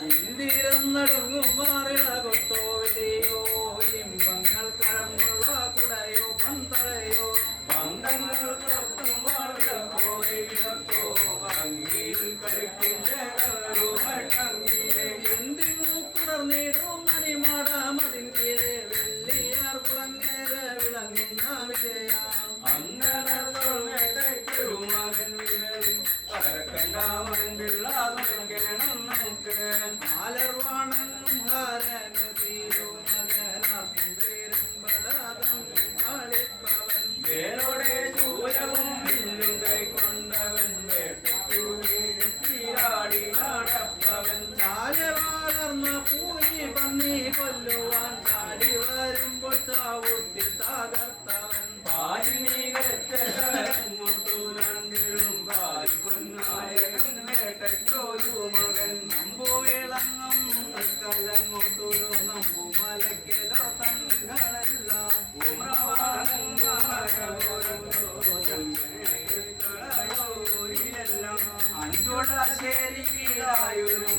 ഇന്ദിരന്നടുങ്ങും മാറിട കൊട്ടോ വിളിയോ ഇമ്പങ്ങൾ കഴമുള്ള കുടയോ പന്തളയോ പന്തങ്ങൾ പുറത്തും മാറിട പോയിടത്തോ ഭംഗിയിൽ കളിക്കില്ലേ എന്തിനു കുടർന്നിടും മണിമാട മതിന്റെ വെള്ളിയാർ കുളങ്ങേര വിളങ്ങുന്ന വിജയ അങ്ങനെ മകൻ കണ്ടാമൻ പിള്ളാതണം നമുക്ക് ആലർവാണെന്നും ഹാരനു തീരും മകനാർക്കും പേരും പടാതൻ കളിപ്പവൻ വേരോടെ ചൂലവും വില്ലും കൈക്കൊണ്ടവൻ വേട്ടു തീരാടി നടപ്പവൻ ചാല വളർന്ന പൂരി പന്നി കൊല്ലുവാൻ ചാടി വരുമ്പോൾ ചാവുത്തി തകർത്തവൻ മകൻ നമ്പുവിളങ്ങും കലങ്ങോട്ടൂരോ നമ്പുമലക്കലോ തങ്ങളെല്ലാം അഞ്ചോടാശ്ശേരി കീഴായൊരു